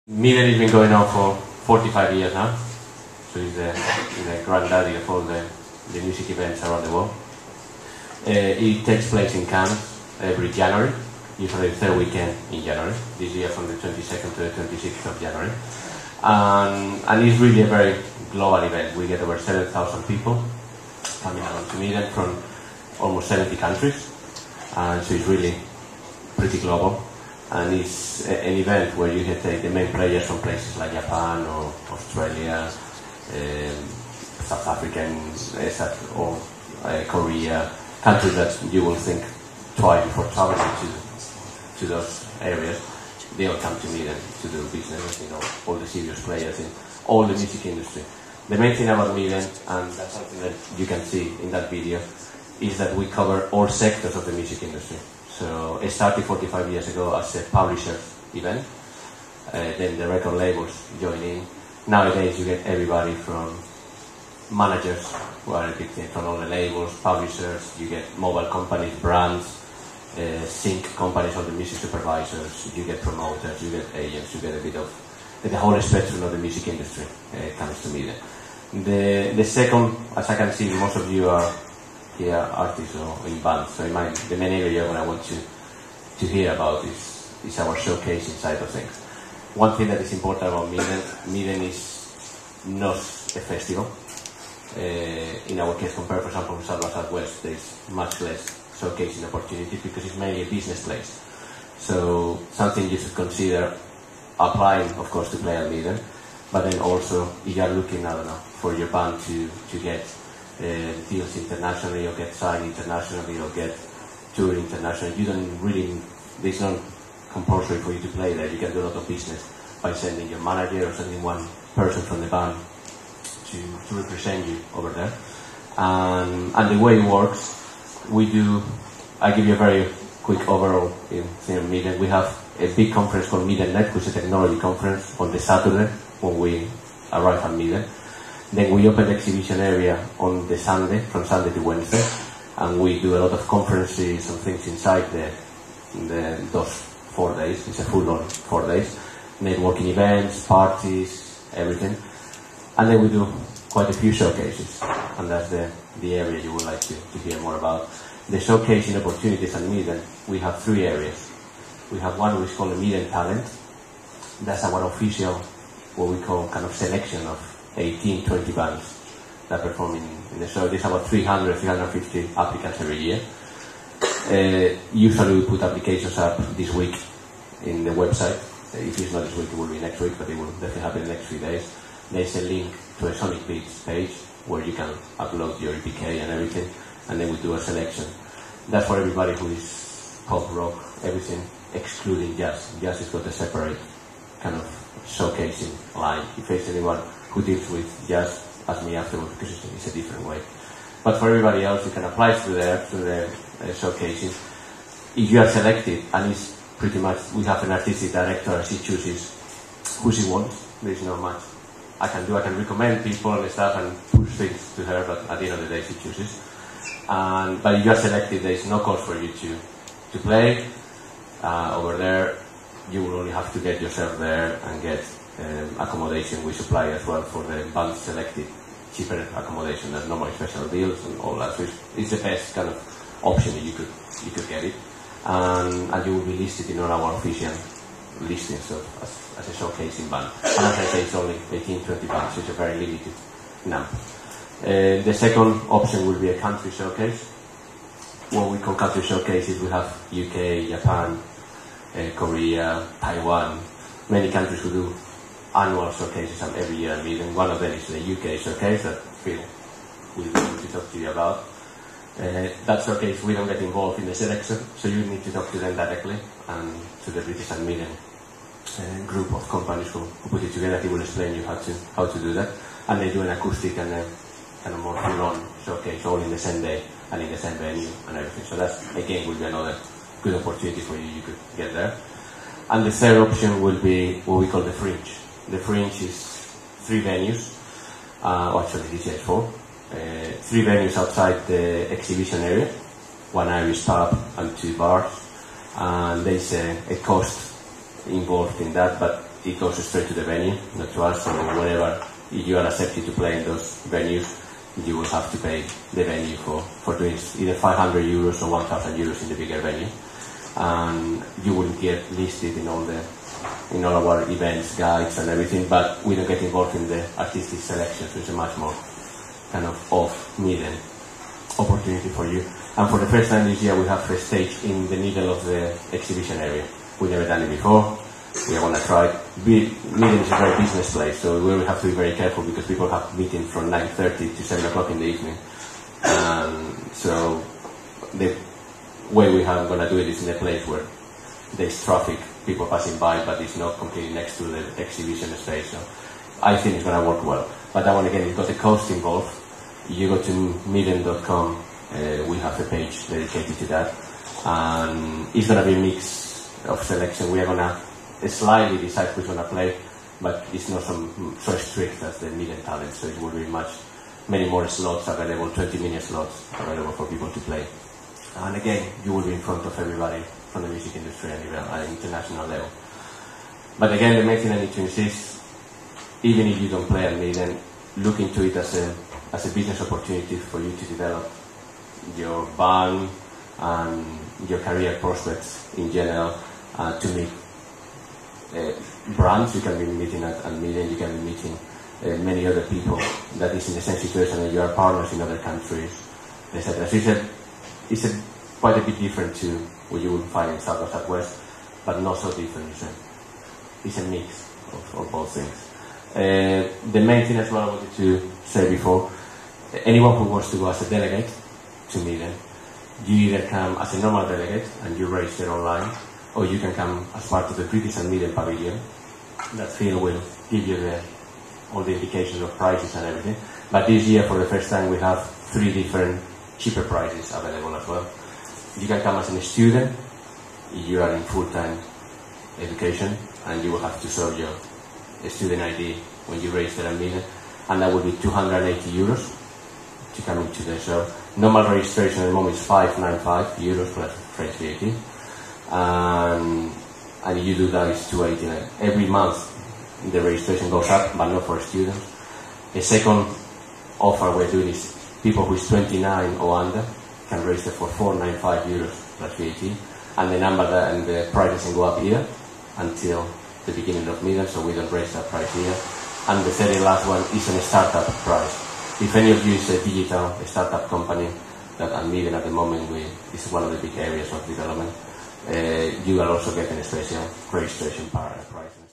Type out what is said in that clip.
MIDEM has been going on for 45 years now, so it's the granddaddy of all the music events around the world. It takes place in Cannes every January, usually the third weekend in January, this year from the 22nd to the 26th of January. And it's really a very global event. We get over 7,000 people coming along to MIDEM from almost 70 countries, and so it's really pretty global. And it's an event where you can take the main players from places like Japan or Australia, South Africa, or Korea, countries that you will think twice before traveling to those areas. They all come to MIDEM to do business, all the serious players in all the music industry. The main thing about MIDEM, and that's something that you can see in that video, is that we cover all sectors of the music industry. So it started 45 years ago as a publishers event, then the record labels join in. Nowadays you get everybody from managers, who are a big thing, from all the labels, publishers, you get mobile companies, brands, sync companies, all the music supervisors, you get promoters, you get agents, you get a bit of the whole spectrum of the music industry comes to MIDEM. The second, as I can see, most of you are here artists or in bands, so the main area what I want to hear about is our showcasing side of things. One thing that is important about MIDEM is not a festival. In our case, compared for example with South by Southwest, there is much less showcasing opportunity because it's mainly a business place. So something you should consider applying, of course, to play at MIDEM, but then also if you are looking, I don't know, for your band to get deals internationally or get signed internationally or get tour internationally. You don't really, there's no compulsory for you to play there. You can do a lot of business by sending your manager or sending one person from the band to represent you over there. And the way it works, I give you a very quick overall in MIDEM. We have a big conference called MIDEM Net, which is a technology conference on the Saturday when we arrive at MIDEM. Then we open the exhibition area on the Sunday, from Sunday to Wednesday, and we do a lot of conferences and things inside those 4 days. It's a full-on 4 days. Networking events, parties, everything. And then we do quite a few showcases, and that's the area you would like to hear more about. The showcasing opportunities at MIDEM, we have 3 areas. We have one which is called the MIDEM Talent. That's our official, what we call kind of selection of 18, 20 bands that perform in the show. There's about 300, 350 applicants every year. Usually we put applications up this week in the website. If it's not this week, it will be next week, but it will definitely happen in the next few days. There's a link to a Sonic Beats page where you can upload your EPK and everything, and then we do a selection. That's for everybody who is pop, rock, everything, excluding jazz. Jazz has got a separate kind of showcasing line. If there's anyone who deals with jazz, ask me afterwards because it's a different way. But for everybody else, you can apply through the showcasing. If you are selected, and it's pretty much, we have an artistic director and she chooses who she wants. There's not much I can do. I can recommend people and stuff and push things to her, but at the end of the day, she chooses. But if you are selected, there is no cost for you to play. Over there, you will only have to get yourself there and get accommodation. We supply as well for the band selected, cheaper accommodation. There's no more special deals and all that. So it's the best kind of option that you could get it, and you will be listed in all our official listings as a showcasing band. And as I say, it's only 18, 20 bands, so it's a very limited number. The second option will be a country showcase. What we call country showcases, we have UK, Japan, Korea, Taiwan, many countries who do annual showcases and every year meeting. One of them is the UK showcase that Phil will be able to talk to you about. That showcase, we don't get involved in the selection, so you need to talk to them directly and to the British and MIDEM group of companies who put it together. He will explain you how to do that. And they do an acoustic and a kind of more full-on showcase all in the same day and in the same venue and everything. So that again will be another good opportunity for you could get there. And the third option will be what we call the Fringe. The Fringe is 3 venues, actually this year is 4. 3 venues outside the exhibition area, 1 Irish pub and 2 bars, and there's a cost involved in that, but it goes straight to the venue, not to us. So whenever you are accepted to play in those venues, you will have to pay the venue for doing either 500 euros or 1,000 euros in the bigger venue. And you will get listed in all our events, guides and everything, but we don't get involved in the artistic selection, so it's a much more kind of off-MIDEM opportunity for you. And for the first time this year we have a stage in the middle of the exhibition area. We've never done it before. We are going to try it. MIDEM is a very business place, so we will have to be very careful because people have meetings from 9:30 to 7 o'clock in the evening. So the way we are going to do it is in a place where there's traffic, people passing by, but it's not completely next to the exhibition space. So I think it's going to work well. But that one again, it's got a cost involved. You go to MIDEM.com, we have a page dedicated to that. And it's going to be a mix of selection. We are going to slightly decide who's going to play, but it's not so strict as the MIDEM talent, so it will be many more slots available, 20-minute slots available for people to play. And again, you will be in front of everybody from the music industry at an international level. But again, the main thing I need to insist, even if you don't play at MIDEM, look into it as a business opportunity for you to develop your band and your career prospects in general, to meet brands. You can be meeting at MIDEM, you can be meeting many other people that is in the same situation, and you are partners in other countries, etc. So it's quite a bit different to what you would find in South or Southwest, but not so different. It's a mix of both things. The main thing as well I wanted to say before, anyone who wants to go as a delegate to MIDEM, you either come as a normal delegate and you register online, or you can come as part of the British and MIDEM pavilion. That field will give you all the indications of prices and everything. But this year, for the first time, we have 3 different cheaper prices available as well. You can come as a student, you are in full-time education, and you will have to show your student ID when you register at MIDEM, and that will be 280 euros to come into the show. Normal registration at the moment is 595 euros plus French VAT. And you do that is 289. Every month the registration goes up, but not for students. A second offer we're doing is people who is 29 or under can register for 495 euros plus VAT, and the price doesn't go up either until the beginning of MIDEM, so we don't raise that price here. And the third and last one is a startup price. If any of you is a digital startup company that at MIDEM at the moment is one of the big areas of development, you are also getting a special registration price.